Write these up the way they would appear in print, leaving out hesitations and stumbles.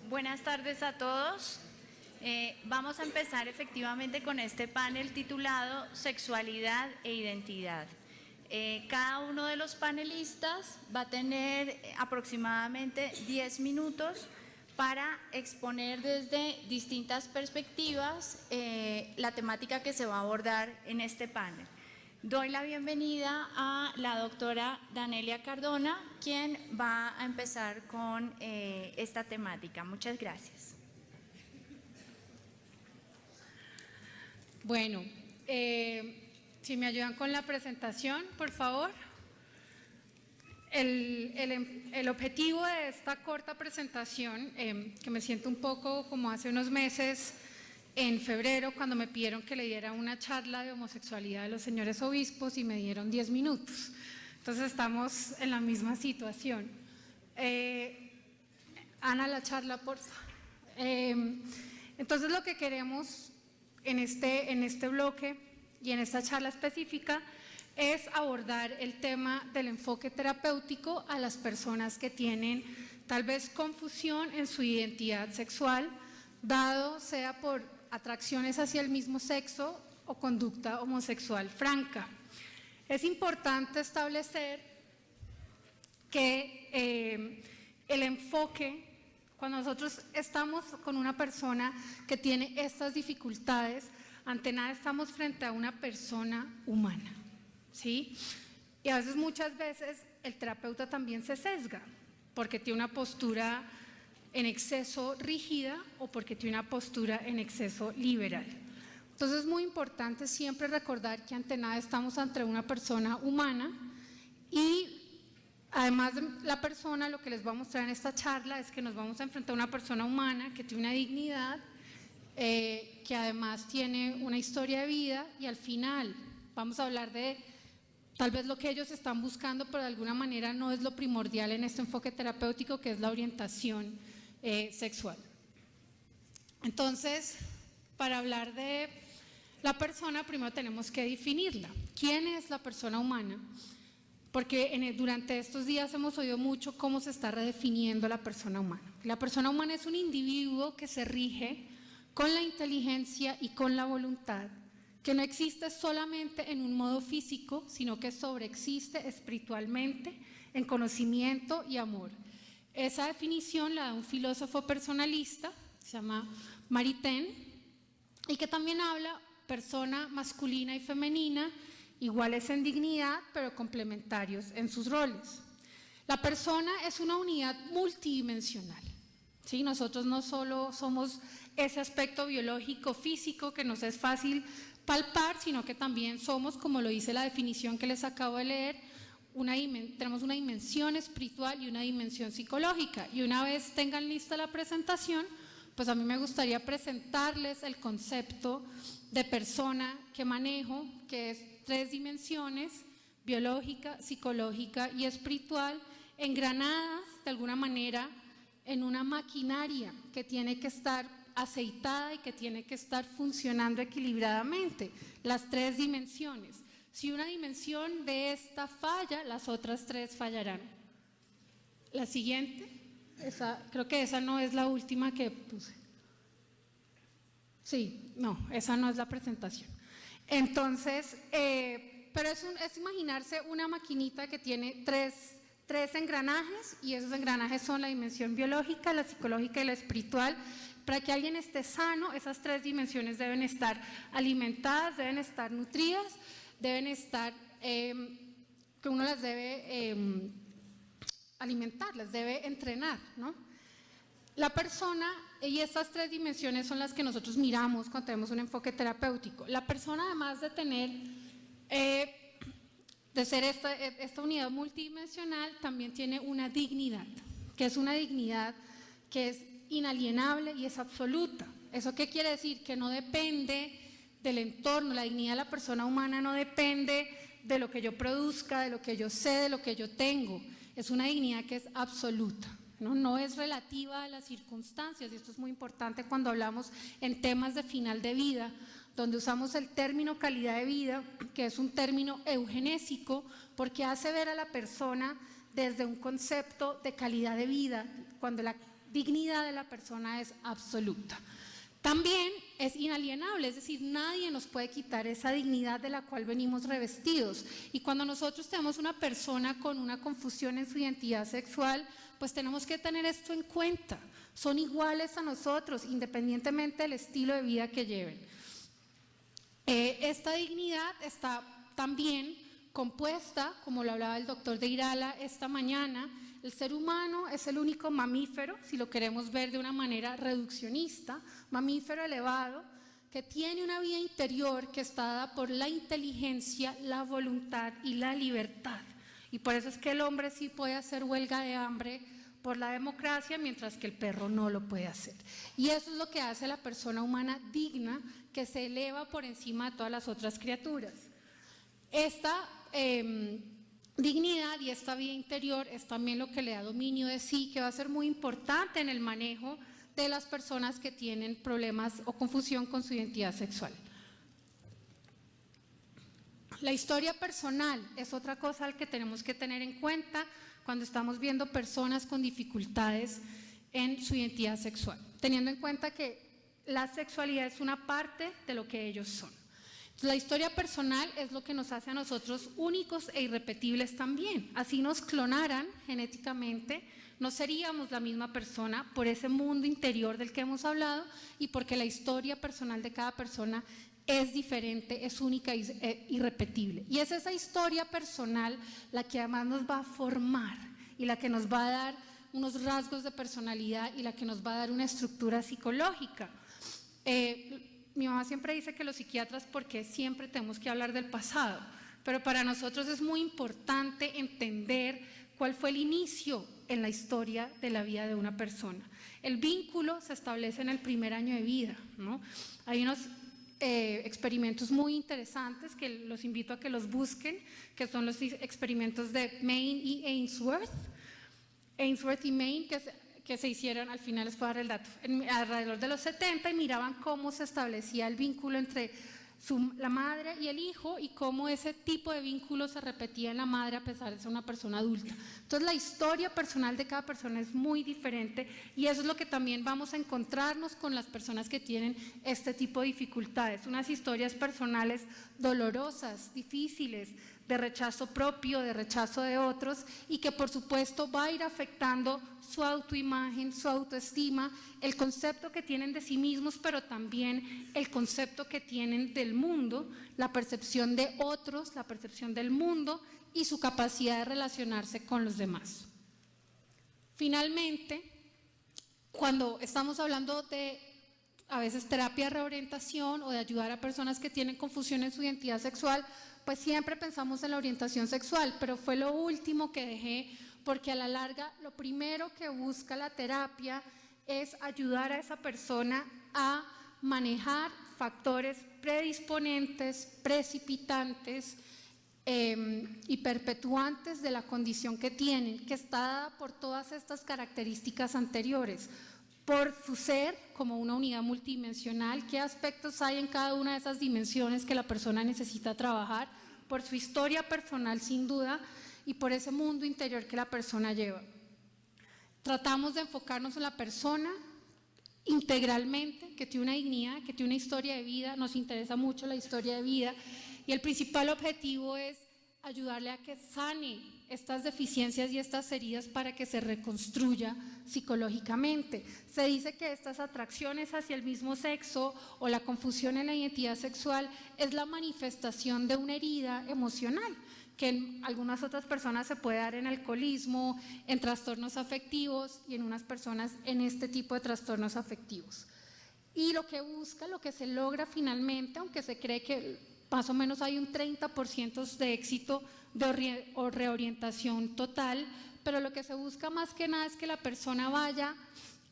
Buenas tardes a todos. Vamos a empezar efectivamente con este panel titulado Sexualidad e Identidad. Cada uno de los panelistas va a tener aproximadamente 10 minutos para exponer desde distintas perspectivas la temática que se va a abordar en este panel. Doy la bienvenida a la doctora Danelia Cardona, quien va a empezar con esta temática. Muchas gracias. Bueno, si me ayudan con la presentación, por favor. El objetivo de esta corta presentación, que me siento un poco como hace unos meses, en febrero, cuando me pidieron que le diera una charla de homosexualidad a los señores obispos y me dieron 10 minutos. Entonces estamos en la misma situación. Ana, la charla, por favor. Entonces lo que queremos en este bloque y en esta charla específica es abordar el tema del enfoque terapéutico a las personas que tienen tal vez confusión en su identidad sexual, dado sea por atracciones hacia el mismo sexo o conducta homosexual franca. Es importante establecer que el enfoque, cuando nosotros estamos con una persona que tiene estas dificultades, ante nada estamos frente a una persona humana, ¿sí? Y a veces, muchas veces, el terapeuta también se sesga, porque tiene una postura en exceso rígida o porque tiene una postura en exceso liberal. Entonces es muy importante siempre recordar que ante nada estamos ante una persona humana y además de la persona, lo que les voy a mostrar en esta charla es que nos vamos a enfrentar a una persona humana que tiene una dignidad, que además tiene una historia de vida y al final vamos a hablar de tal vez lo que ellos están buscando, pero de alguna manera no es lo primordial en este enfoque terapéutico, que es la orientación sexual. Entonces, para hablar de la persona, primero tenemos que definirla. ¿Quién es la persona humana? Porque durante estos días hemos oído mucho cómo se está redefiniendo la persona humana. La persona humana es un individuo que se rige con la inteligencia y con la voluntad, que no existe solamente en un modo físico, sino que sobreexiste espiritualmente en conocimiento y amor. Esa definición la da un filósofo personalista, se llama Maritain, y que también habla persona masculina y femenina, iguales en dignidad, pero complementarios en sus roles. La persona es una unidad multidimensional, ¿sí? Nosotros no solo somos ese aspecto biológico, físico, que nos es fácil palpar, sino que también somos, como lo dice la definición que les acabo de leer, tenemos una dimensión espiritual y una dimensión psicológica. Y una vez tengan lista la presentación, pues a mí me gustaría presentarles el concepto de persona que manejo, que es 3 dimensiones: biológica, psicológica y espiritual, engranadas de alguna manera en una maquinaria que tiene que estar aceitada y que tiene que estar funcionando equilibradamente, las 3 dimensiones. Si una dimensión de esta falla, las otras 3 fallarán. La siguiente, creo que esa no es la última que puse. Sí, no, esa no es la presentación. Entonces, pero es imaginarse una maquinita que tiene tres engranajes, y esos engranajes son la dimensión biológica, la psicológica y la espiritual. Para que alguien esté sano, esas 3 dimensiones deben estar alimentadas, deben estar nutridas, deben estar, que uno las debe alimentar, las debe entrenar, ¿no? La persona, y estas 3 dimensiones son las que nosotros miramos cuando tenemos un enfoque terapéutico. La persona, además de tener, de ser esta unidad multidimensional, también tiene una dignidad, que es una dignidad que es inalienable y es absoluta. ¿Eso qué quiere decir? Que no depende del entorno. La dignidad de la persona humana no depende de lo que yo produzca, de lo que yo sé, de lo que yo tengo. Es una dignidad que es absoluta, ¿no? No es relativa a las circunstancias, y esto es muy importante cuando hablamos en temas de final de vida, donde usamos el término calidad de vida, que es un término eugenésico, porque hace ver a la persona desde un concepto de calidad de vida, cuando dignidad de la persona es absoluta. También es inalienable, es decir, nadie nos puede quitar esa dignidad de la cual venimos revestidos. Y cuando nosotros tenemos una persona con una confusión en su identidad sexual, pues tenemos que tener esto en cuenta. Son iguales a nosotros, independientemente del estilo de vida que lleven. Esta dignidad está también compuesta, como lo hablaba el doctor de Irala esta mañana. El ser humano es el único mamífero, si lo queremos ver de una manera reduccionista, mamífero elevado, que tiene una vida interior que está dada por la inteligencia, la voluntad y la libertad. Y por eso es que el hombre sí puede hacer huelga de hambre por la democracia, mientras que el perro no lo puede hacer. Y eso es lo que hace la persona humana digna, que se eleva por encima de todas las otras criaturas. Esta dignidad y esta vida interior es también lo que le da dominio de sí, que va a ser muy importante en el manejo de las personas que tienen problemas o confusión con su identidad sexual. La historia personal es otra cosa que tenemos que tener en cuenta cuando estamos viendo personas con dificultades en su identidad sexual, teniendo en cuenta que la sexualidad es una parte de lo que ellos son. La historia personal es lo que nos hace a nosotros únicos e irrepetibles también. Así nos clonaran genéticamente, no seríamos la misma persona por ese mundo interior del que hemos hablado y porque la historia personal de cada persona es diferente, es única e irrepetible. Y es esa historia personal la que además nos va a formar y la que nos va a dar unos rasgos de personalidad y la que nos va a dar una estructura psicológica. Mi mamá siempre dice que los psiquiatras, porque siempre tenemos que hablar del pasado, pero para nosotros es muy importante entender cuál fue el inicio en la historia de la vida de una persona. El vínculo se establece en el primer año de vida, ¿no? Hay unos experimentos muy interesantes que los invito a que los busquen, que son los experimentos de Maine y Ainsworth y Maine, que se hicieron, al final les puedo dar el dato, alrededor de los 70, y miraban cómo se establecía el vínculo entre la madre y el hijo y cómo ese tipo de vínculo se repetía en la madre a pesar de ser una persona adulta. Entonces la historia personal de cada persona es muy diferente y eso es lo que también vamos a encontrarnos con las personas que tienen este tipo de dificultades, unas historias personales dolorosas, difíciles, de rechazo propio, de rechazo de otros y que por supuesto va a ir afectando su autoimagen, su autoestima, el concepto que tienen de sí mismos, pero también el concepto que tienen del mundo, la percepción de otros, la percepción del mundo y su capacidad de relacionarse con los demás. Finalmente, cuando estamos hablando de a veces terapia de reorientación o de ayudar a personas que tienen confusión en su identidad sexual, pues siempre pensamos en la orientación sexual, pero fue lo último que dejé porque a la larga lo primero que busca la terapia es ayudar a esa persona a manejar factores predisponentes, precipitantes y perpetuantes de la condición que tienen, que está dada por todas estas características anteriores, por su ser como una unidad multidimensional, qué aspectos hay en cada una de esas dimensiones que la persona necesita trabajar, por su historia personal sin duda y por ese mundo interior que la persona lleva. Tratamos de enfocarnos en la persona integralmente, que tiene una dignidad, que tiene una historia de vida, nos interesa mucho la historia de vida y el principal objetivo es ayudarle a que sane estas deficiencias y estas heridas para que se reconstruya psicológicamente. Se dice que estas atracciones hacia el mismo sexo o la confusión en la identidad sexual es la manifestación de una herida emocional, que en algunas otras personas se puede dar en alcoholismo, en trastornos afectivos y en unas personas en este tipo de trastornos afectivos. Y lo que busca, lo que se logra finalmente, aunque se cree que más o menos hay un 30% de éxito de reorientación total, pero lo que se busca más que nada es que la persona vaya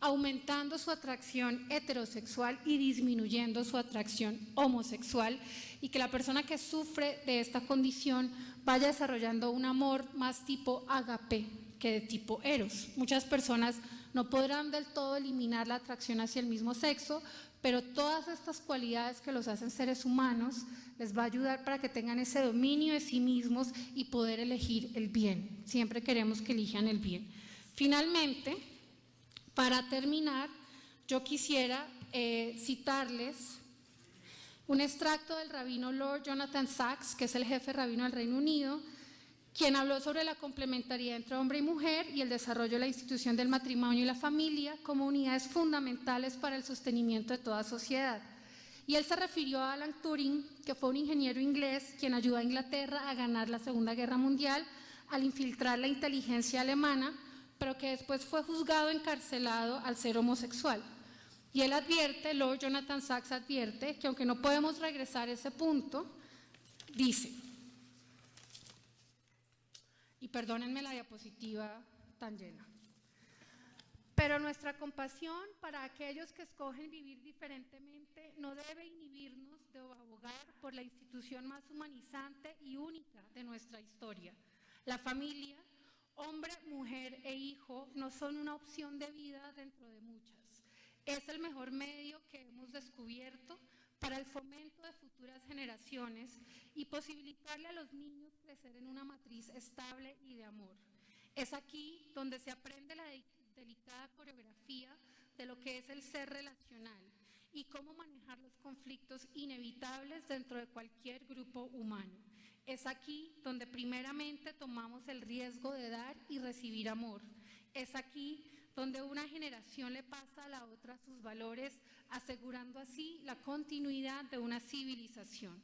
aumentando su atracción heterosexual y disminuyendo su atracción homosexual y que la persona que sufre de esta condición vaya desarrollando un amor más tipo agape que de tipo eros. Muchas personas no podrán del todo eliminar la atracción hacia el mismo sexo, pero todas estas cualidades que los hacen seres humanos les va a ayudar para que tengan ese dominio de sí mismos y poder elegir el bien. Siempre queremos que elijan el bien. Finalmente, Para terminar, yo quisiera citarles un extracto del rabino Lord Jonathan Sacks, que es el jefe rabino del Reino Unido, quien habló sobre la complementariedad entre hombre y mujer y el desarrollo de la institución del matrimonio y la familia como unidades fundamentales para el sostenimiento de toda sociedad. Y él se refirió a Alan Turing, que fue un ingeniero inglés quien ayudó a Inglaterra a ganar la Segunda Guerra Mundial al infiltrar la inteligencia alemana, pero que después fue juzgado, encarcelado al ser homosexual. Y él advierte, Lord Jonathan Sacks advierte, que aunque no podemos regresar a ese punto, dice, y perdónenme la diapositiva tan llena, pero nuestra compasión para aquellos que escogen vivir diferentemente no debe inhibirnos de abogar por la institución más humanizante y única de nuestra historia. La familia, hombre, mujer e hijo, no son una opción de vida dentro de muchas. Es el mejor medio que hemos descubierto para el fomento de futuras generaciones y posibilitarle a los niños crecer en una matriz estable y de amor. Es aquí donde se aprende la delicada coreografía de lo que es el ser relacional y cómo manejar los conflictos inevitables dentro de cualquier grupo humano. Es aquí donde primeramente tomamos el riesgo de dar y recibir amor. Es aquí donde una generación le pasa a la otra sus valores, asegurando así la continuidad de una civilización.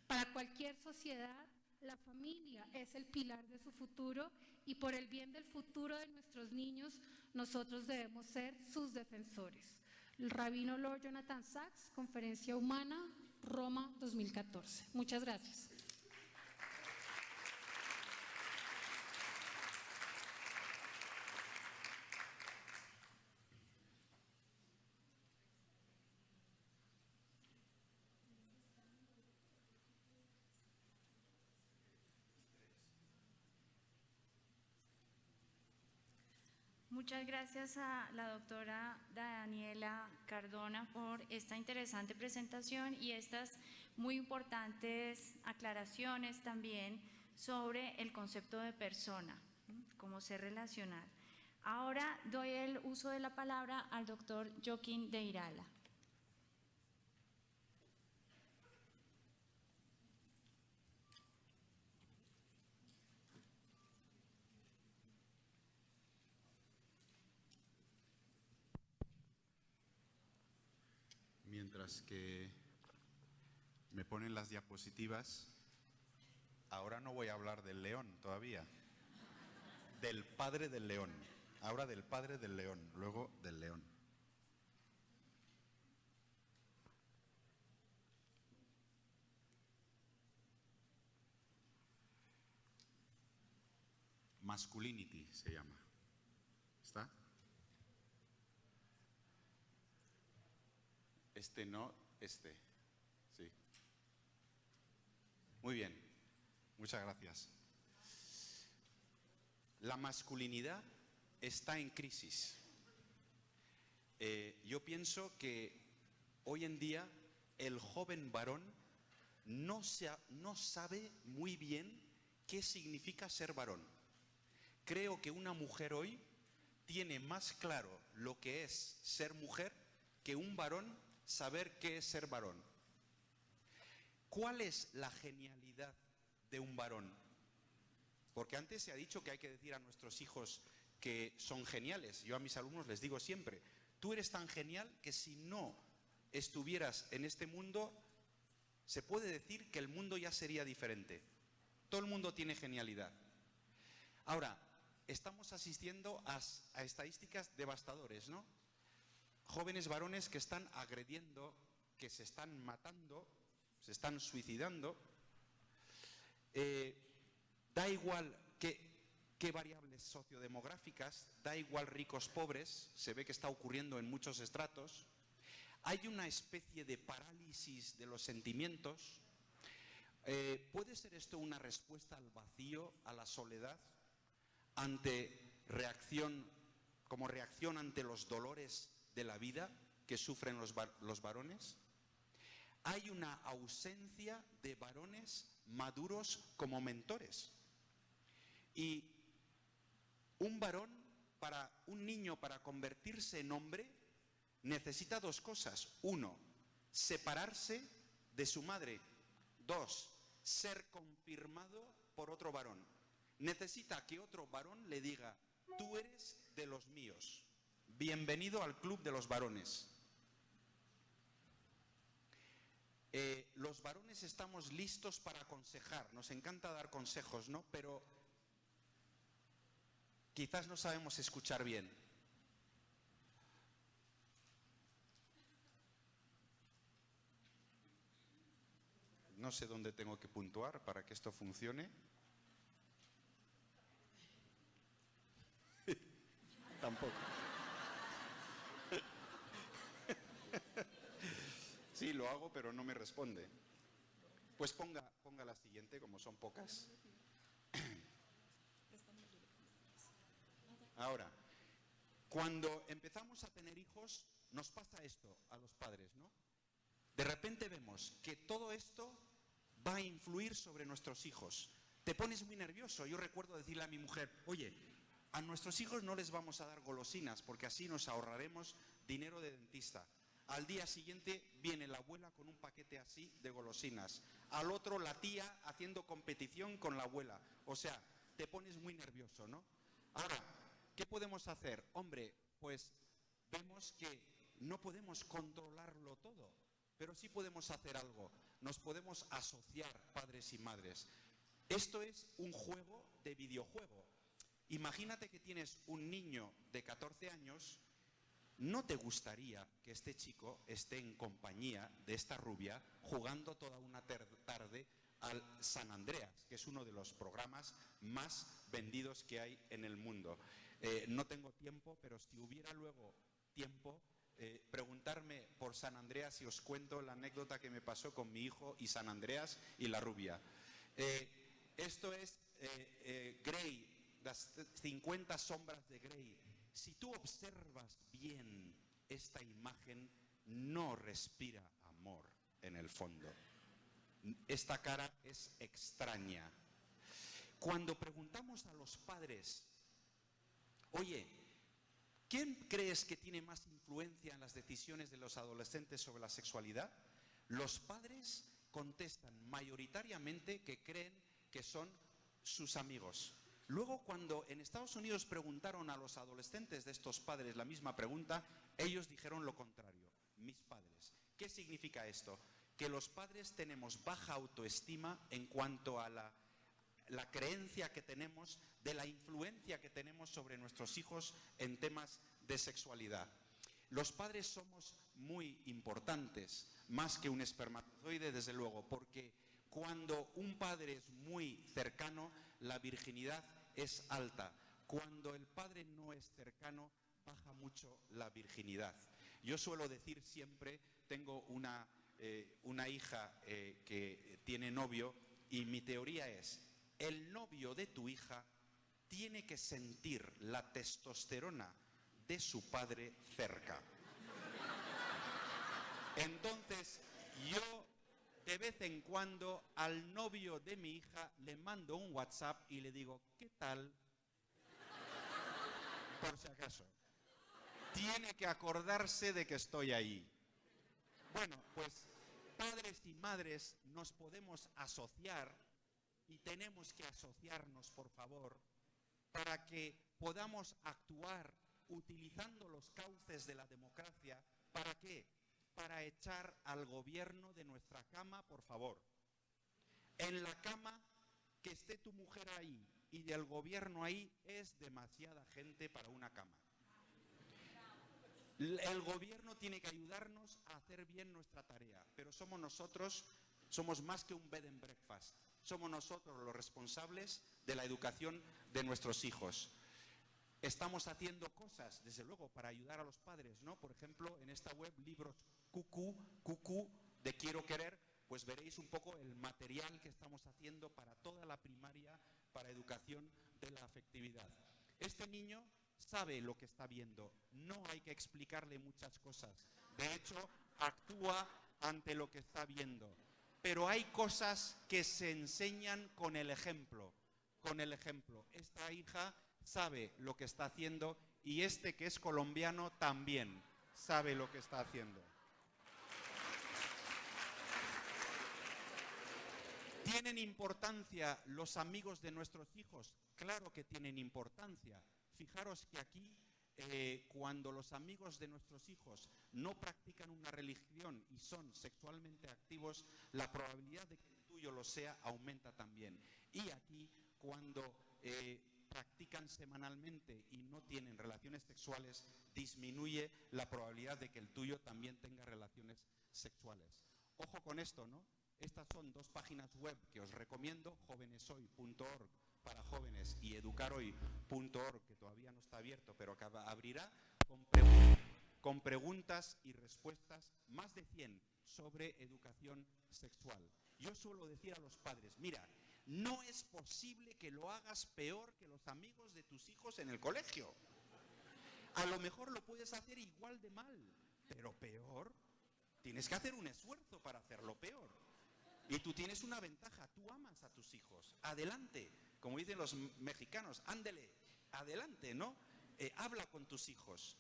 Para cualquier sociedad, la familia es el pilar de su futuro y por el bien del futuro de nuestros niños, nosotros debemos ser sus defensores. El rabino Lord Jonathan Sacks, Conferencia Humana, Roma 2014. Muchas gracias. Muchas gracias a la doctora Daniela Cardona por esta interesante presentación y estas muy importantes aclaraciones también sobre el concepto de persona, como ser relacional. Ahora doy el uso de la palabra al doctor Joaquín de Irala. Mientras que me ponen las diapositivas, ahora no voy a hablar del león todavía, del padre del león, ahora del padre del león, luego del león. Masculinity se llama. ¿Está? Este no, este. Sí. Muy bien. Muchas gracias. La masculinidad está en crisis. Yo pienso que hoy en día el joven varón no sabe muy bien qué significa ser varón. Creo que una mujer hoy tiene más claro lo que es ser mujer que un varón saber qué es ser varón. ¿Cuál es la genialidad de un varón? Porque antes se ha dicho que hay que decir a nuestros hijos que son geniales. Yo a mis alumnos les digo siempre, tú eres tan genial que si no estuvieras en este mundo, se puede decir que el mundo ya sería diferente. Todo el mundo tiene genialidad. Ahora, estamos asistiendo a estadísticas devastadoras, ¿no? Jóvenes varones que están agrediendo, que se están matando, se están suicidando. Da igual qué variables sociodemográficas, da igual ricos, pobres, se ve que está ocurriendo en muchos estratos. Hay una especie de parálisis de los sentimientos. ¿Puede ser esto una respuesta al vacío, a la soledad, como reacción ante los dolores de la vida que sufren los varones? Hay una ausencia de varones maduros como mentores. Y un varón para un niño, para convertirse en hombre, necesita dos cosas. Uno, separarse de su madre. Dos, ser confirmado por otro varón. Necesita que otro varón le diga: tú eres de los míos. Bienvenido al club de los varones. Los varones estamos listos para aconsejar. Nos encanta dar consejos, ¿no? Pero quizás no sabemos escuchar bien. No sé dónde tengo que puntuar para que esto funcione. Tampoco. Sí, lo hago, pero no me responde. Pues ponga la siguiente, como son pocas. Ahora, cuando empezamos a tener hijos, nos pasa esto a los padres, ¿no? De repente vemos que todo esto va a influir sobre nuestros hijos. Te pones muy nervioso. Yo recuerdo decirle a mi mujer: oye, a nuestros hijos no les vamos a dar golosinas porque así nos ahorraremos dinero de dentista. Al día siguiente viene la abuela con un paquete así de golosinas. Al otro la tía haciendo competición con la abuela. O sea, te pones muy nervioso, ¿no? Ahora, ¿qué podemos hacer? Hombre, pues vemos que no podemos controlarlo todo, pero sí podemos hacer algo. Nos podemos asociar, padres y madres. Esto es un juego de videojuego. Imagínate que tienes un niño de 14 años. ¿No te gustaría que este chico esté en compañía de esta rubia jugando toda una tarde al San Andreas, que es uno de los programas más vendidos que hay en el mundo? No tengo tiempo, pero si hubiera luego tiempo, preguntarme por San Andreas y os cuento la anécdota que me pasó con mi hijo y San Andreas y la rubia. Esto es Grey, las 50 sombras de Grey. Si tú observas bien esta imagen, no respira amor en el fondo. Esta cara es extraña. Cuando preguntamos a los padres: oye, ¿quién crees que tiene más influencia en las decisiones de los adolescentes sobre la sexualidad? Los padres contestan mayoritariamente que creen que son sus amigos. Luego, cuando en Estados Unidos preguntaron a los adolescentes de estos padres la misma pregunta, ellos dijeron lo contrario: mis padres. ¿Qué significa esto? Que los padres tenemos baja autoestima en cuanto a la creencia que tenemos de la influencia que tenemos sobre nuestros hijos en temas de sexualidad. Los padres somos muy importantes, más que un espermatozoide, desde luego, porque cuando un padre es muy cercano, la virginidad es alta. Cuando el padre no es cercano, baja mucho la virginidad. Yo suelo decir siempre, tengo una hija que tiene novio, y mi teoría es: el novio de tu hija tiene que sentir la testosterona de su padre cerca. Entonces, yo de vez en cuando al novio de mi hija le mando un WhatsApp y le digo: ¿qué tal? Por si acaso. Tiene que acordarse de que estoy ahí. Bueno, pues padres y madres nos podemos asociar, y tenemos que asociarnos, por favor, para que podamos actuar utilizando los cauces de la democracia. ¿Para qué? Para echar al gobierno de nuestra cama, por favor. En la cama, que esté tu mujer ahí y del gobierno ahí, es demasiada gente para una cama. El gobierno tiene que ayudarnos a hacer bien nuestra tarea, pero somos nosotros, somos más que un bed and breakfast. Somos nosotros los responsables de la educación de nuestros hijos. Estamos haciendo cosas, desde luego, para ayudar a los padres, ¿no? Por ejemplo, en esta web, libros Cucú de Quiero Querer, pues veréis un poco el material que estamos haciendo para toda la primaria, para educación de la afectividad. Este niño sabe lo que está viendo, no hay que explicarle muchas cosas. De hecho, actúa ante lo que está viendo. Pero hay cosas que se enseñan con el ejemplo. Con el ejemplo. Esta hija sabe lo que está haciendo y este que es colombiano también sabe lo que está haciendo. ¿Tienen importancia los amigos de nuestros hijos? Claro que tienen importancia. Fijaros que aquí, cuando los amigos de nuestros hijos no practican una religión y son sexualmente activos, la probabilidad de que el tuyo lo sea aumenta también. Y aquí, cuando practican semanalmente y no tienen relaciones sexuales, disminuye la probabilidad de que el tuyo también tenga relaciones sexuales. Ojo con esto, ¿no? Estas son dos páginas web que os recomiendo, joveneshoy.org para jóvenes y educarhoy.org, que todavía no está abierto, pero que abrirá con preguntas y respuestas, más de 100 sobre educación sexual. Yo suelo decir a los padres, mira, no es posible que lo hagas peor que los amigos de tus hijos en el colegio. A lo mejor lo puedes hacer igual de mal, pero peor. Tienes que hacer un esfuerzo para hacerlo peor. Y tú tienes una ventaja, tú amas a tus hijos. Adelante, como dicen los mexicanos, ándele, adelante, ¿no? Habla con tus hijos.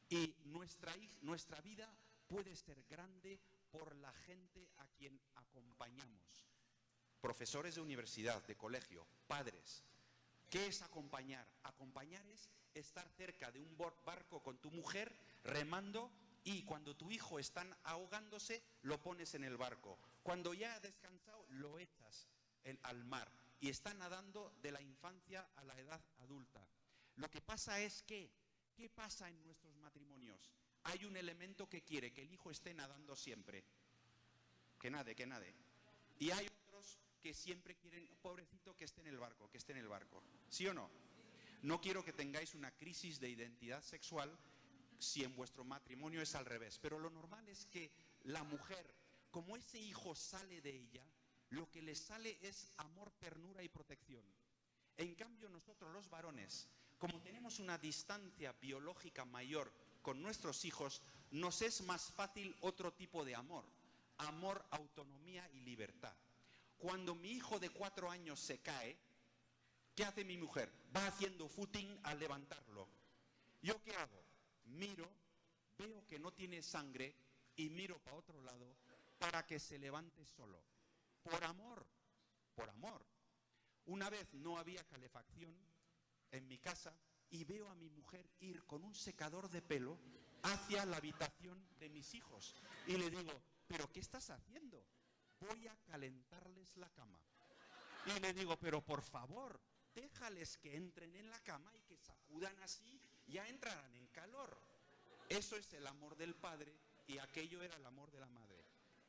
Y nuestra vida puede ser grande por la gente a quien acompañamos. Profesores de universidad, de colegio, padres. ¿Qué es acompañar? Acompañar es estar cerca de un barco con tu mujer remando, y cuando tu hijo está ahogándose, lo pones en el barco. Cuando ya ha descansado, lo echas al mar. Y está nadando de la infancia a la edad adulta. Lo que pasa es que, ¿qué pasa en nuestros matrimonios? Hay un elemento que quiere que el hijo esté nadando siempre. Que nade, que nade. Y hay otros que siempre quieren, pobrecito, que esté en el barco, que esté en el barco. ¿Sí o no? No quiero que tengáis una crisis de identidad sexual si en vuestro matrimonio es al revés. Pero lo normal es que la mujer, como ese hijo sale de ella, lo que le sale es amor, ternura y protección. En cambio, nosotros los varones, como tenemos una distancia biológica mayor con nuestros hijos, nos es más fácil otro tipo de amor. Amor, autonomía y libertad. Cuando mi hijo de 4 años se cae, ¿qué hace mi mujer? Va haciendo footing al levantarlo. ¿Yo qué hago? Miro, veo que no tiene sangre y miro para otro lado para que se levante solo. Por amor, por amor. Una vez no había calefacción en mi casa y veo a mi mujer ir con un secador de pelo hacia la habitación de mis hijos. Y le digo, ¿pero qué estás haciendo? Voy a calentarles la cama. Y le digo, pero por favor, déjales que entren en la cama y que sacudan así, ya entrarán en calor. Eso es el amor del padre y aquello era el amor de la madre.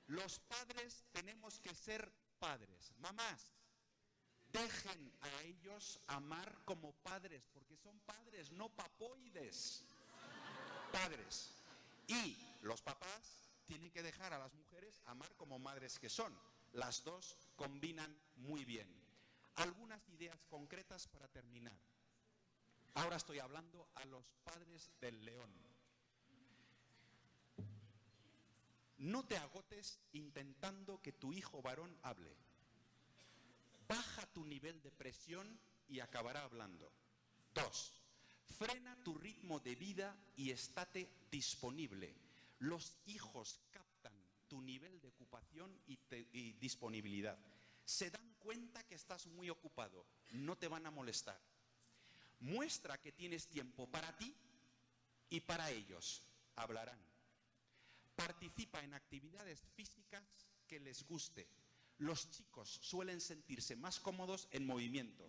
Los padres tenemos que ser padres. Mamás, dejen a ellos amar como padres, porque son padres, no papoides. Padres. Y los papás tienen que dejar a las mujeres amar como madres que son. Las dos combinan muy bien. Algunas ideas concretas para terminar. Ahora estoy hablando a los padres del León. No te agotes intentando que tu hijo varón hable. Baja tu nivel de presión y acabará hablando. 2. Frena tu ritmo de vida y estate disponible. Los hijos captan tu nivel de ocupación y disponibilidad. Se dan cuenta que estás muy ocupado, no te van a molestar. Muestra que tienes tiempo para ti y para ellos. Hablarán. Participa en actividades físicas que les guste. Los chicos suelen sentirse más cómodos en movimiento.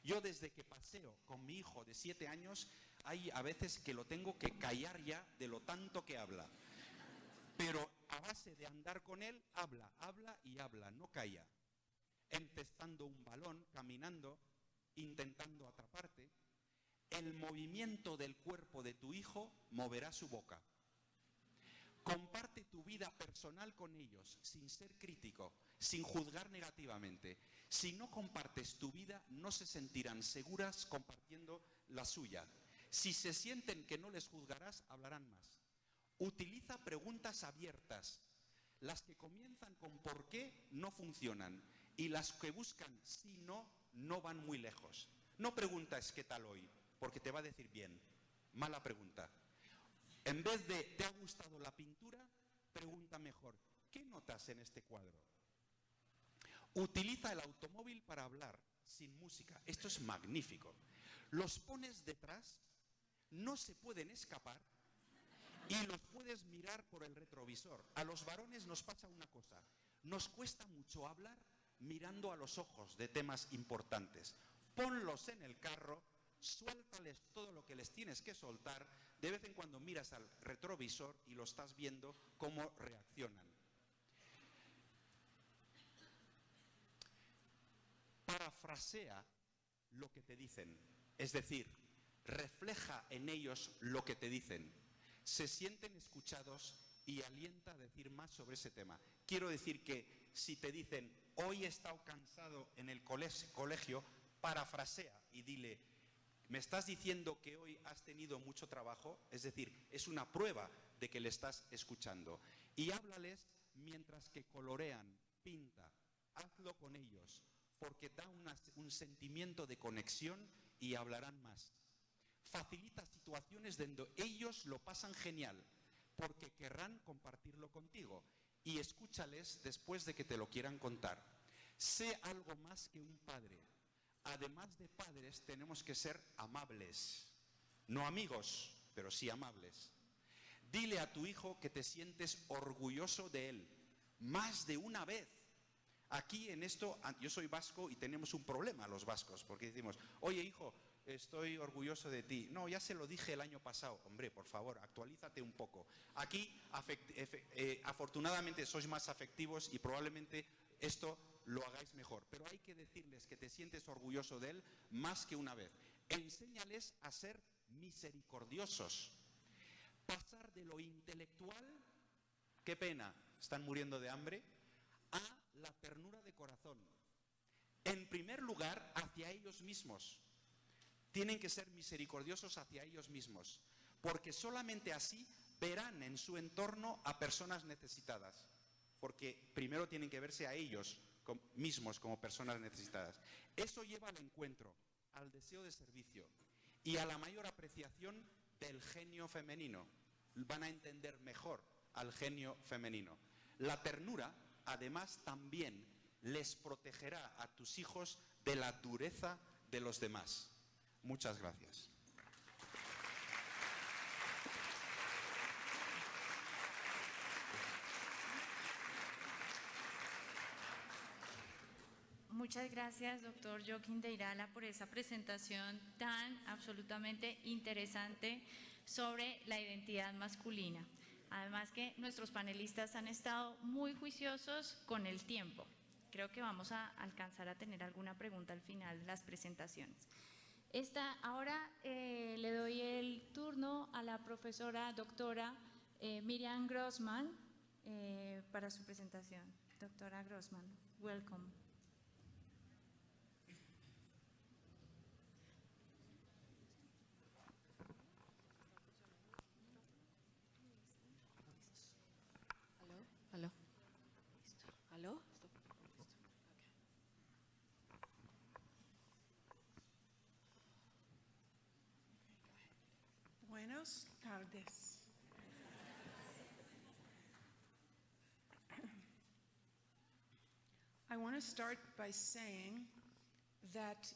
Yo desde que paseo con mi hijo de 7 años, hay a veces que lo tengo que callar ya de lo tanto que habla. Pero a base de andar con él, habla, habla y habla, no calla. Encestando un balón, caminando, intentando atraparte. El movimiento del cuerpo de tu hijo moverá su boca. Comparte tu vida personal con ellos, sin ser crítico, sin juzgar negativamente. Si no compartes tu vida, no se sentirán seguras compartiendo la suya. Si se sienten que no les juzgarás, hablarán más. Utiliza preguntas abiertas. Las que comienzan con ¿por qué? No funcionan. Y las que buscan sí, no, no van muy lejos. No preguntas ¿qué tal hoy? Porque te va a decir bien. mala pregunta. En vez de ¿te ha gustado la pintura?, pregunta mejor, ¿qué notas en este cuadro? Utiliza el automóvil para hablar sin música. Esto es magnífico. Los pones detrás, no se pueden escapar y los puedes mirar por el retrovisor. A los varones nos pasa una cosa, nos cuesta mucho hablar mirando a los ojos de temas importantes. Ponlos en el carro, suéltales todo lo que les tienes que soltar, de vez en cuando miras al retrovisor y lo estás viendo cómo reaccionan. Parafrasea lo que te dicen, es decir, refleja en ellos lo que te dicen. Se sienten escuchados y alienta a decir más sobre ese tema. Quiero decir que si te dicen, hoy he estado cansado en el colegio, parafrasea y dile, ¿me estás diciendo que hoy has tenido mucho trabajo? Es decir, es una prueba de que le estás escuchando. Y háblales mientras que colorean, pinta, hazlo con ellos, porque da un sentimiento de conexión y hablarán más. Facilita situaciones donde ellos lo pasan genial, porque querrán compartirlo contigo, y escúchales después de que te lo quieran contar. Sé algo más que un padre. Además de padres, tenemos que ser amables. No amigos, pero sí amables. Dile a tu hijo que te sientes orgulloso de él, más de una vez. Aquí en esto, yo soy vasco y tenemos un problema los vascos, porque decimos, oye hijo, estoy orgulloso de ti. No, ya se lo dije el año pasado. Hombre, por favor, actualízate un poco. Aquí, afortunadamente, sois más afectivos y probablemente esto lo hagáis mejor. Pero hay que decirles que te sientes orgulloso de él más que una vez. Enséñales a ser misericordiosos. Pasar de lo intelectual, qué pena, están muriendo de hambre, a la ternura de corazón. En primer lugar, hacia ellos mismos. Tienen que ser misericordiosos hacia ellos mismos, porque solamente así verán en su entorno a personas necesitadas, porque primero tienen que verse a ellos mismos como personas necesitadas. Eso lleva al encuentro, al deseo de servicio y a la mayor apreciación del genio femenino. Van a entender mejor al genio femenino. La ternura, además, también les protegerá a tus hijos de la dureza de los demás. Muchas gracias. Muchas gracias, doctor Joaquín de Irala, por esa presentación tan absolutamente interesante sobre la identidad masculina. Además que nuestros panelistas han estado muy juiciosos con el tiempo. Creo que vamos a alcanzar a tener alguna pregunta al final de las presentaciones. Ahora le doy el turno a la profesora doctora Miriam Grossman para su presentación. Doctora Grossman, welcome. ¿Aló? ¿Aló? Buenas tardes. I want to start by saying that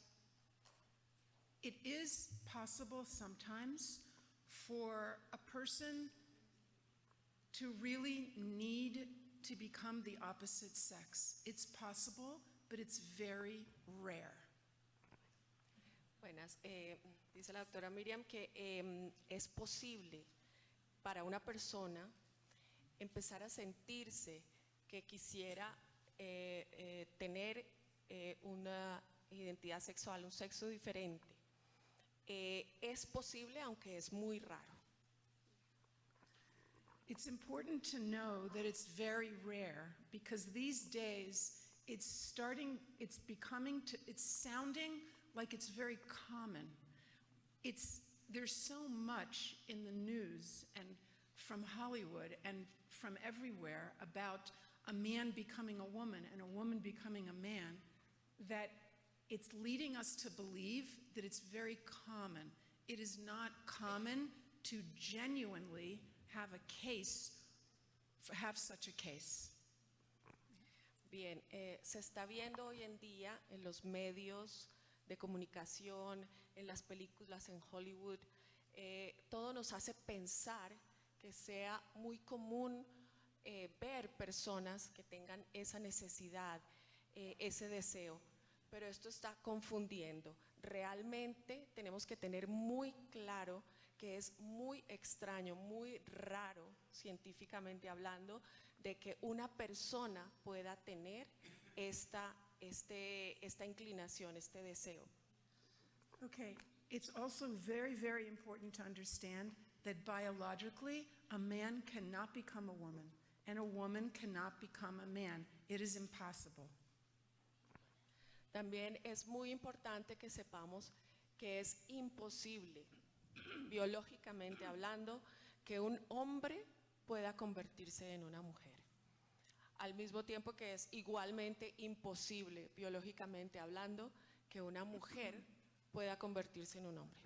it is possible sometimes for a person to really need to become the opposite sex. It's possible, but it's very rare. Buenas, dice la doctora Miriam que es posible para una persona empezar a sentirse que quisiera tener una identidad sexual, un sexo diferente. Es posible, aunque es muy raro. It's important to know that it's very rare because these days it's sounding like it's very common. There's so much in the news and from Hollywood and from everywhere about a man becoming a woman and a woman becoming a man that it's leading us to believe that it's very common. it is not common to genuinely have have such a case. Bien, se está viendo hoy en día en los medios de comunicación, en las películas en Hollywood, todo nos hace pensar que sea muy común ver personas que tengan esa necesidad, ese deseo, pero esto está confundiendo. Realmente tenemos que tener muy claro que es muy extraño, muy raro, científicamente hablando, de que una persona pueda tener esta inclinación, este deseo. Okay, it's also very, very important to understand that biologically, a man cannot become a woman, and a woman cannot become a man. It is impossible. También es muy importante que sepamos que es imposible, biológicamente hablando, que un hombre pueda convertirse en una mujer. Al mismo tiempo que es igualmente imposible, biológicamente hablando, que una mujer pueda convertirse en un hombre.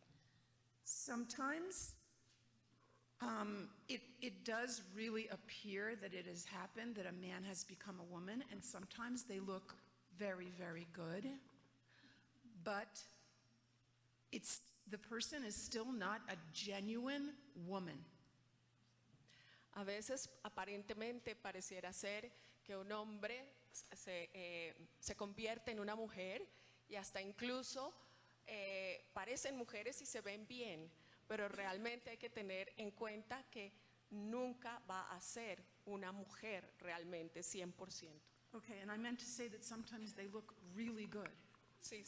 Sometimes it does really appear that it has happened, that a man has become a woman, and sometimes they look very, very good, but the person is still not a genuine woman. A veces aparentemente pareciera ser que un hombre se convierte en una mujer y hasta incluso parecen mujeres y se ven bien, pero realmente hay que tener en cuenta que nunca va a ser una mujer realmente 100%. Okay, and I meant to say that sometimes they look really good. Sí,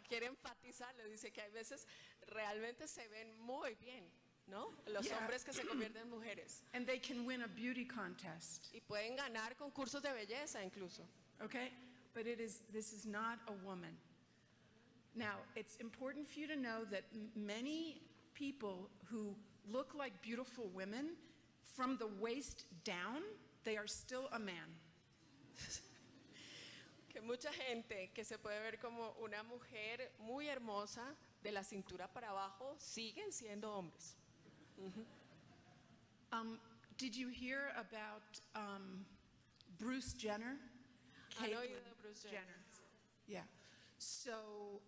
quiere enfatizar, le dice que hay veces realmente se ven muy bien, ¿no? Los Yeah. hombres que se convierten en mujeres. And they can win a beauty contest, Y pueden ganar concursos de belleza incluso. okay? But this is not a woman. Now, it's important for you to know that many people who look like beautiful women, from the waist down, they are still a man. Que mucha gente que se puede ver como una mujer muy hermosa, de la cintura para abajo, siguen siendo hombres. Did you hear about Bruce Jenner? ¿Han Caitlyn oído de Bruce Jenner? Yeah. So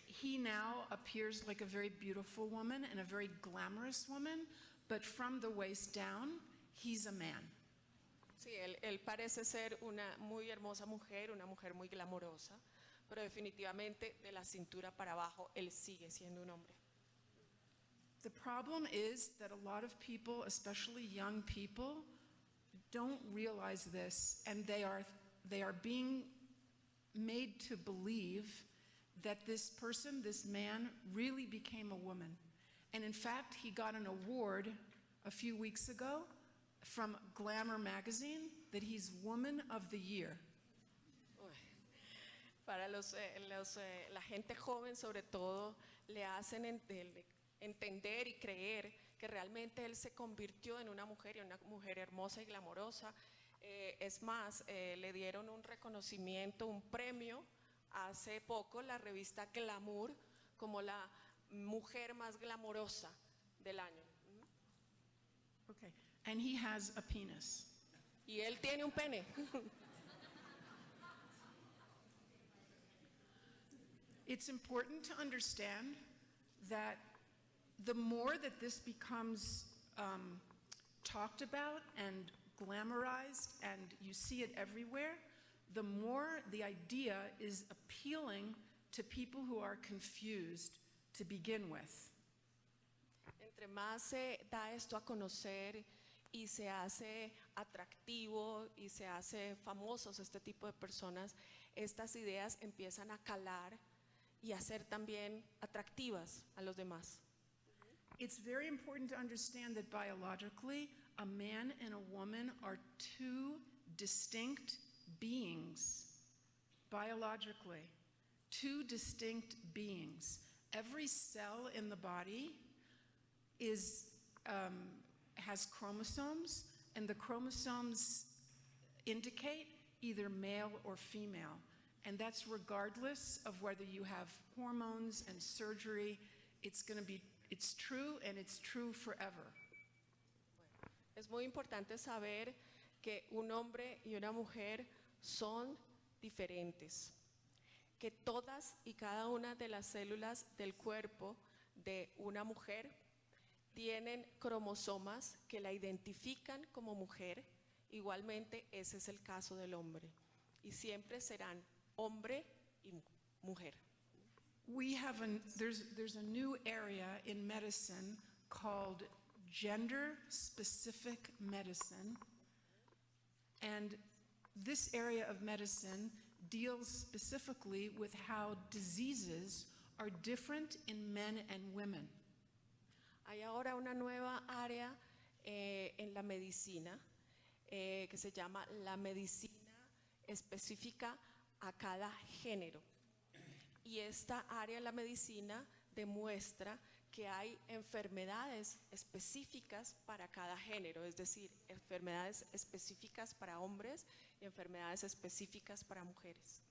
he now appears like a very beautiful woman and a very glamorous woman, but from the waist down, he's a man. Sí, él parece ser una muy hermosa mujer, una mujer muy glamorosa, pero definitivamente de la cintura para abajo él sigue siendo un hombre. The problem is that a lot of people, especially young people, don't realize this, and they are being made to believe that this person, this man, really became a woman. And in fact, he got an award a few weeks ago from Glamour magazine that he's Woman of the Year. Uy. Para la gente joven sobre todo le hacen entender y creer que realmente él se convirtió en una mujer y una mujer hermosa y glamorosa. Es más, le dieron un reconocimiento, un premio hace poco, la revista Glamour, como la mujer más glamorosa del año. Okay. And he has a penis. Y él tiene un pene. It's important to understand that the more that this becomes talked about and glamorized and you see it everywhere, the more the idea is appealing to people who are confused to begin with. Entre más se da esto a conocer y se hace atractivo y se hace famosos este tipo de personas, estas ideas empiezan a calar y a ser también atractivas a los demás. It's very important to understand that biologically, a man and a woman are two distinct beings. Biologically, two distinct beings. Every cell in the body has chromosomes, and the chromosomes indicate either male or female. And that's regardless of whether you have hormones and surgery. it's true and it's true forever. Es muy importante saber que un hombre y una mujer son diferentes, que todas y cada una de las células del cuerpo de una mujer tienen cromosomas que la identifican como mujer. Igualmente, ese es el caso del hombre, y siempre serán hombre y mujer. There's a new area in medicine called gender-specific medicine, and this area of medicine deals specifically with how diseases are different in men and women. Hay ahora una nueva área en la medicina que se llama la medicina específica a cada género. Y esta área en la medicina demuestra que hay enfermedades específicas para cada género, es decir, enfermedades específicas para hombres y enfermedades específicas para mujeres.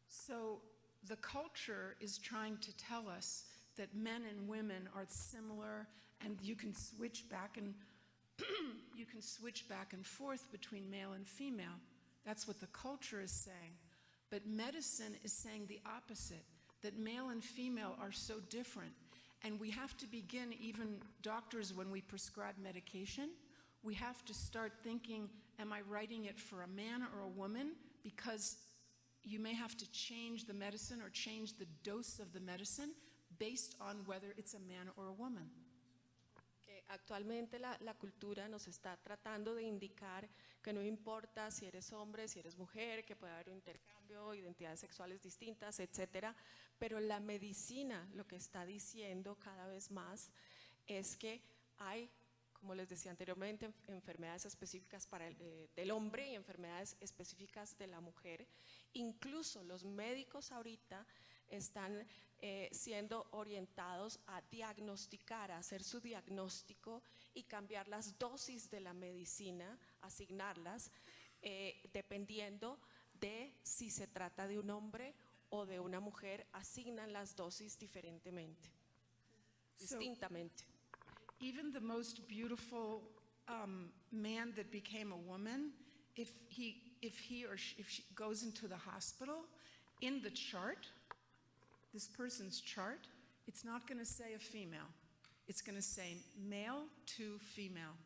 So the culture is trying to tell us that men and women are similar, and you can switch back and you can switch back and forth between male and female. That's what the culture is saying. But medicine is saying the opposite, that male and female are so different. And we have to begin, even doctors, when we prescribe medication, we have to start thinking, am I writing it for a man or a woman? Because you may have to change the medicine or change the dose of the medicine based on whether it's a man or a woman. Que actualmente la cultura nos está tratando de indicar que no importa si eres hombre, si eres mujer, que puede haber un intercambio, identidades sexuales distintas, etcétera, pero la medicina lo que está diciendo cada vez más es que hay, como les decía anteriormente, enfermedades específicas del hombre y enfermedades específicas de la mujer. Incluso los médicos ahorita están siendo orientados a diagnosticar, a hacer su diagnóstico y cambiar las dosis de la medicina, asignarlas, dependiendo de si se trata de un hombre o de una mujer, asignan las dosis diferentemente, distintamente. Even the most beautiful man that became a woman, if she goes into the hospital, in the chart, this person's chart, it's not going to say a female. It's going to say male to female,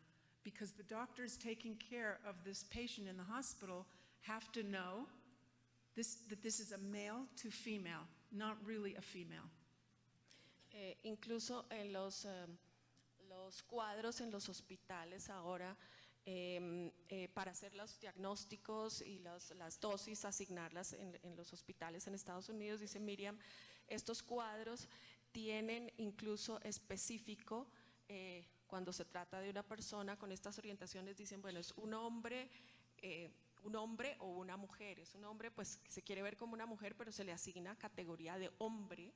because the doctors taking care of this patient in the hospital have to know that this is a male to female, not really a female. Incluso en los cuadros en los hospitales ahora, para hacer los diagnósticos y las dosis, asignarlas en los hospitales en Estados Unidos, dice Miriam, estos cuadros tienen incluso específico, cuando se trata de una persona con estas orientaciones, dicen, bueno, es un hombre o una mujer. Es un hombre pues que se quiere ver como una mujer, pero se le asigna categoría de hombre,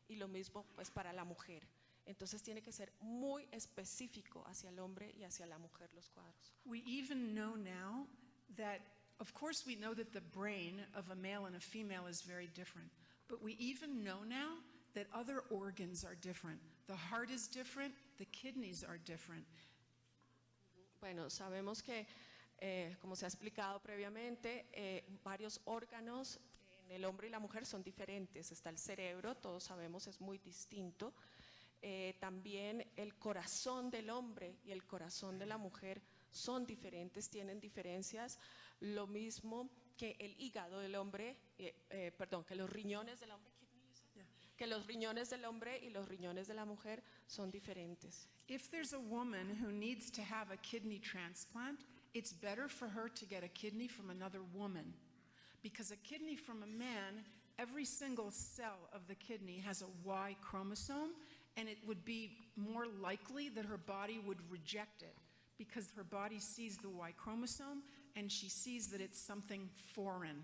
y lo mismo pues para la mujer. Entonces tiene que ser muy específico hacia el hombre y hacia la mujer los cuadros. We even know now that, of course we know that the brain of a male and a female is very different, but we even know now that other organs are different. The heart is different, the kidneys are different. Bueno, sabemos que, como se ha explicado previamente, varios órganos en el hombre y la mujer son diferentes. Está el cerebro, todos sabemos, es muy distinto. También el corazón del hombre y el corazón de la mujer son diferentes, tienen diferencias, lo mismo que el hígado del hombre, que los riñones del hombre, que los riñones del hombre y los riñones de la mujer son diferentes. If there's a woman who needs to have a kidney transplant, it's better for her to get a kidney from another woman, because a kidney from a man, every single cell of the kidney has a Y chromosome, and it would be more likely that her body would reject it, because her body sees the Y chromosome and she sees that it's something foreign.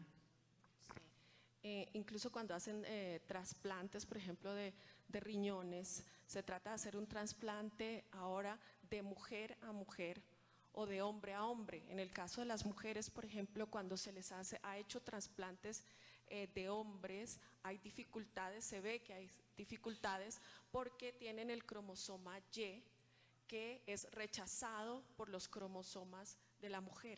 Incluso cuando hacen trasplantes, por ejemplo, de riñones, se trata de hacer un trasplante ahora de mujer a mujer o de hombre a hombre. En el caso de las mujeres, por ejemplo, cuando se les ha hecho trasplantes de hombres hay dificultades, se ve que hay dificultades porque tienen el cromosoma Y que es rechazado por los cromosomas de la mujer.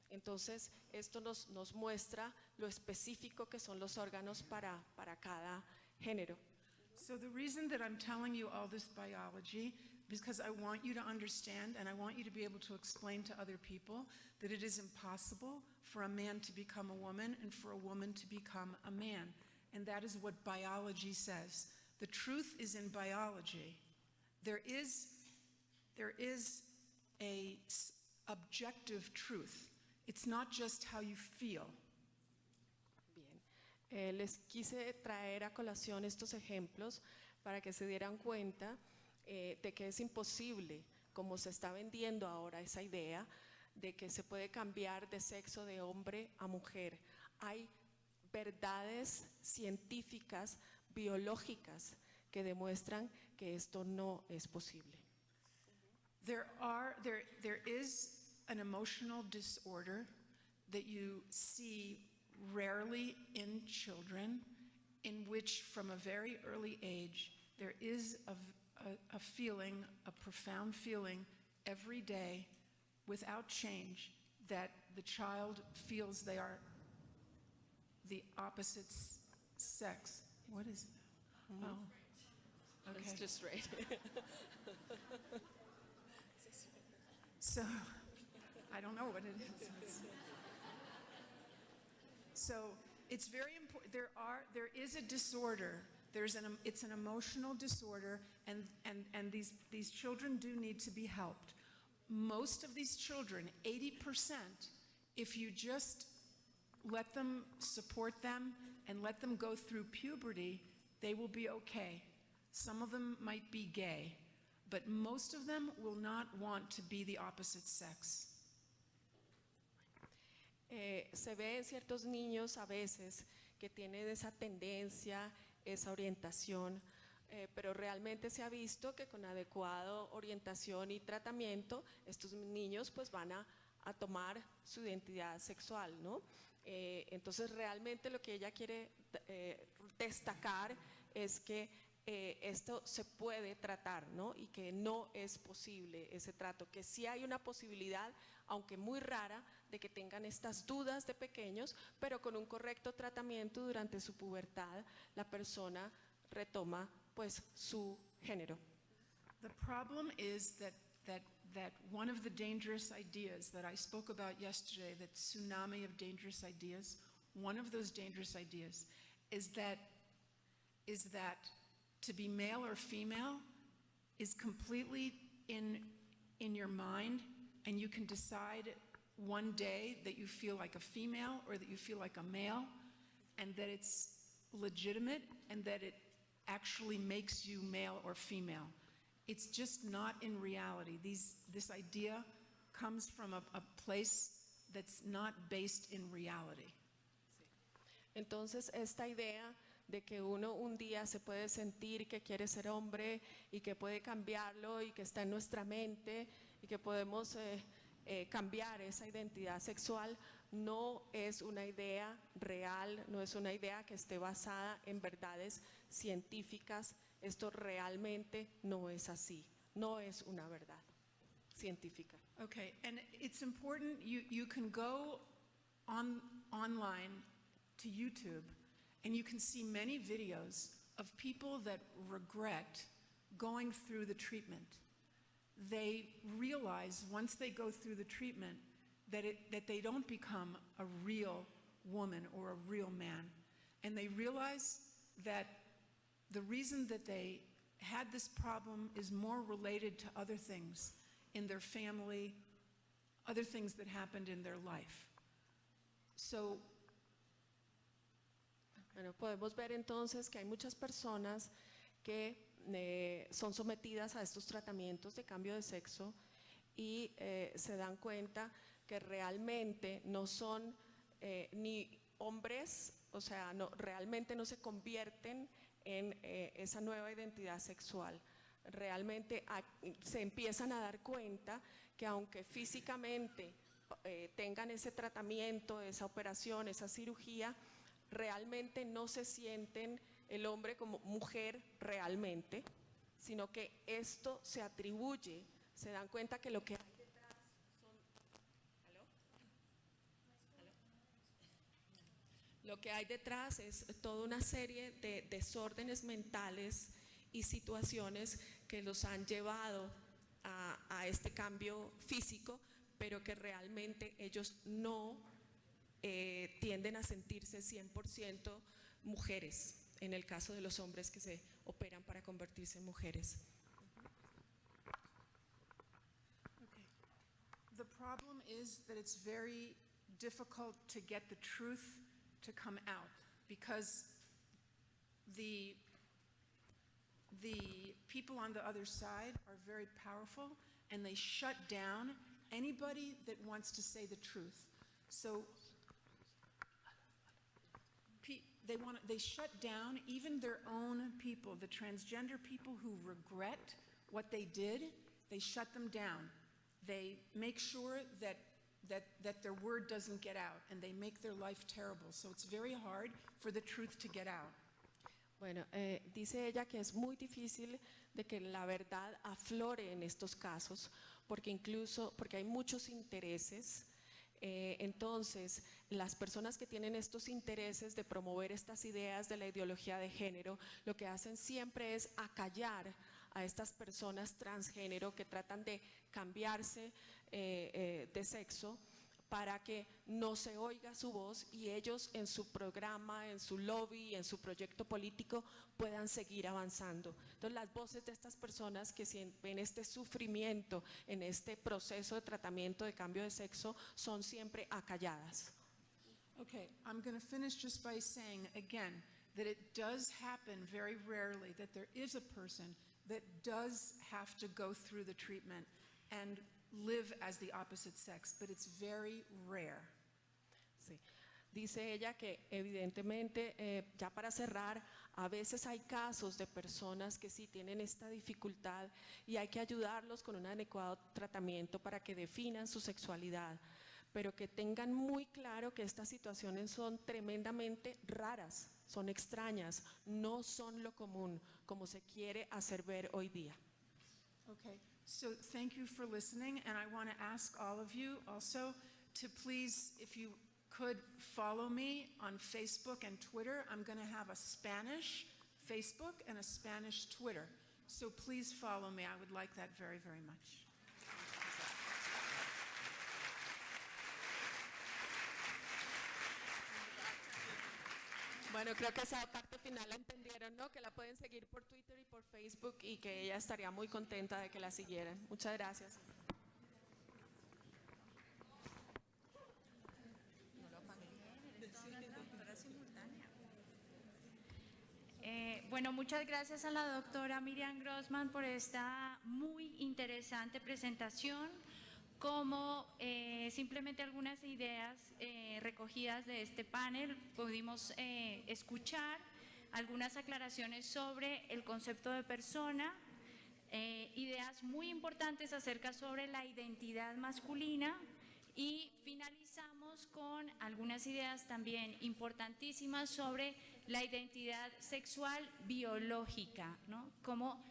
Entonces, esto nos muestra lo específico que son los órganos para cada género. So the reason that I'm telling you all this biology, because I want you to understand and I want you to be able to explain to other people that it is impossible for a man to become a woman and for a woman to become a man. And that is what biology says. The truth is in biology. There is a objective truth. It's not just how you feel. Bien, les quise traer a colación estos ejemplos para que se dieran cuenta de que es imposible, como se está vendiendo ahora esa idea, de que se puede cambiar de sexo de hombre a mujer. Hay verdades científicas, biológicas, que demuestran que esto no es posible. There is an emotional disorder that you see rarely in children, in which from a very early age there is a feeling, a profound feeling every day without change that the child feels they are the opposite sex. What is that? Oh, okay. It's just right. So, I don't know what it is. So, it's very important. There is a disorder. It's an emotional disorder, and these children do need to be helped. Most of these children, 80%, if you just let them, support them, and let them go through puberty, they will be okay. Some of them might be gay, but most of them will not want to be the opposite sex. Se ve en ciertos niños a veces que tienen esa tendencia, esa orientación, pero realmente se ha visto que con adecuada orientación y tratamiento estos niños pues van a tomar su identidad sexual, ¿no? Entonces realmente lo que ella quiere destacar es que esto se puede tratar, ¿no? Y que no es posible ese trato, que sí hay una posibilidad, aunque muy rara, de que tengan estas dudas de pequeños, pero con un correcto tratamiento durante su pubertad, la persona retoma pues su género. The problem is that one of the dangerous ideas that I spoke about yesterday, that tsunami of dangerous ideas, one of those dangerous ideas is that to be male or female is completely in your mind, and you can decide one day that you feel like a female or that you feel like a male, and that it's legitimate and that it actually makes you male or female. It's just not in reality. This idea comes from a place that's not based in reality. Entonces esta idea de que uno un día se puede sentir que quiere ser hombre y que puede cambiarlo y que está en nuestra mente y que podemos cambiar esa identidad sexual, no es una idea real, no es una idea que esté basada en verdades científicas. Esto realmente no es así, no es una verdad científica. Okay, and it's important, you can go online to YouTube and you can see many videos of people that regret going through the treatment. They realize once they go through the treatment that they don't become a real woman or a real man. And they realize that the reason that they had this problem is more related to other things in their family, other things that happened in their life. So, bueno, podemos ver entonces que hay muchas personas que son sometidas a estos tratamientos de cambio de sexo y se dan cuenta que realmente no son ni hombres, o sea, realmente no se convierten en esa nueva identidad sexual. Realmente se empiezan a dar cuenta que aunque físicamente tengan ese tratamiento, esa operación, esa cirugía, realmente no se sienten el hombre como mujer realmente, sino que esto se atribuye, se dan cuenta que lo que hay detrás son… ¿Aló? ¿Aló? Lo que hay detrás es toda una serie de desórdenes mentales y situaciones que los han llevado a este cambio físico, pero que realmente ellos no tienden a sentirse 100% mujeres, en el caso de los hombres que se operan para convertirse en mujeres. Okay. The problem is that it's very difficult to get the truth to come out because the people on the other side are very powerful and they shut down anybody that wants to say the truth. So they shut down even their own people, the transgender people who regret what they did, they shut them down. They make sure that their word doesn't get out, and they make their life terrible. So it's very hard for the truth to get out. Bueno, dice ella que es muy difícil de que la verdad aflore en estos casos, porque hay muchos intereses. Entonces, las personas que tienen estos intereses de promover estas ideas de la ideología de género, lo que hacen siempre es acallar a estas personas transgénero que tratan de cambiarse de sexo para que no se oiga su voz y ellos en su programa, en su lobby, en su proyecto político puedan seguir avanzando. Entonces las voces de estas personas que ven este sufrimiento en este proceso de tratamiento de cambio de sexo son siempre acalladas. Okay, I'm going to finish just by saying again that it does happen very rarely that there is a person that does have to go through the treatment and live as the opposite sex, but it's very rare. Sí. Dice ella que evidentemente, ya para cerrar, a veces hay casos de personas que sí tienen esta dificultad y hay que ayudarlos con un adecuado tratamiento para que definan su sexualidad, pero que tengan muy claro que estas situaciones son tremendamente raras, son extrañas, no son lo común, como se quiere hacer ver hoy día. Okay, so thank you for listening, and I want to ask all of you also to please, if you could follow me on Facebook and Twitter. I'm going to have a Spanish Facebook and a Spanish Twitter. So please follow me. I would like that very, very much. Bueno, creo que esa parte final la entendieron, ¿no? Que la pueden seguir por Twitter y por Facebook y que ella estaría muy contenta de que la siguieran. Muchas gracias. Bueno, muchas gracias a la doctora Miriam Grossman por esta muy interesante presentación, como simplemente algunas ideas recogidas de este panel. Pudimos escuchar algunas aclaraciones sobre el concepto de persona, ideas muy importantes acerca sobre la identidad masculina, y finalizamos con algunas ideas también importantísimas sobre la identidad sexual biológica, ¿no? Como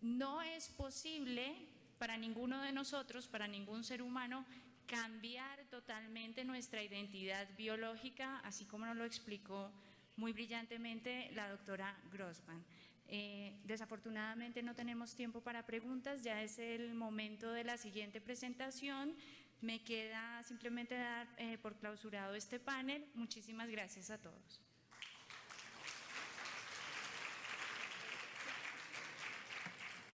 no es posible para ninguno de nosotros, para ningún ser humano, cambiar totalmente nuestra identidad biológica, así como nos lo explicó muy brillantemente la doctora Grossman. Desafortunadamente no tenemos tiempo para preguntas, ya es el momento de la siguiente presentación. Me queda simplemente dar por clausurado este panel. Muchísimas gracias a todos.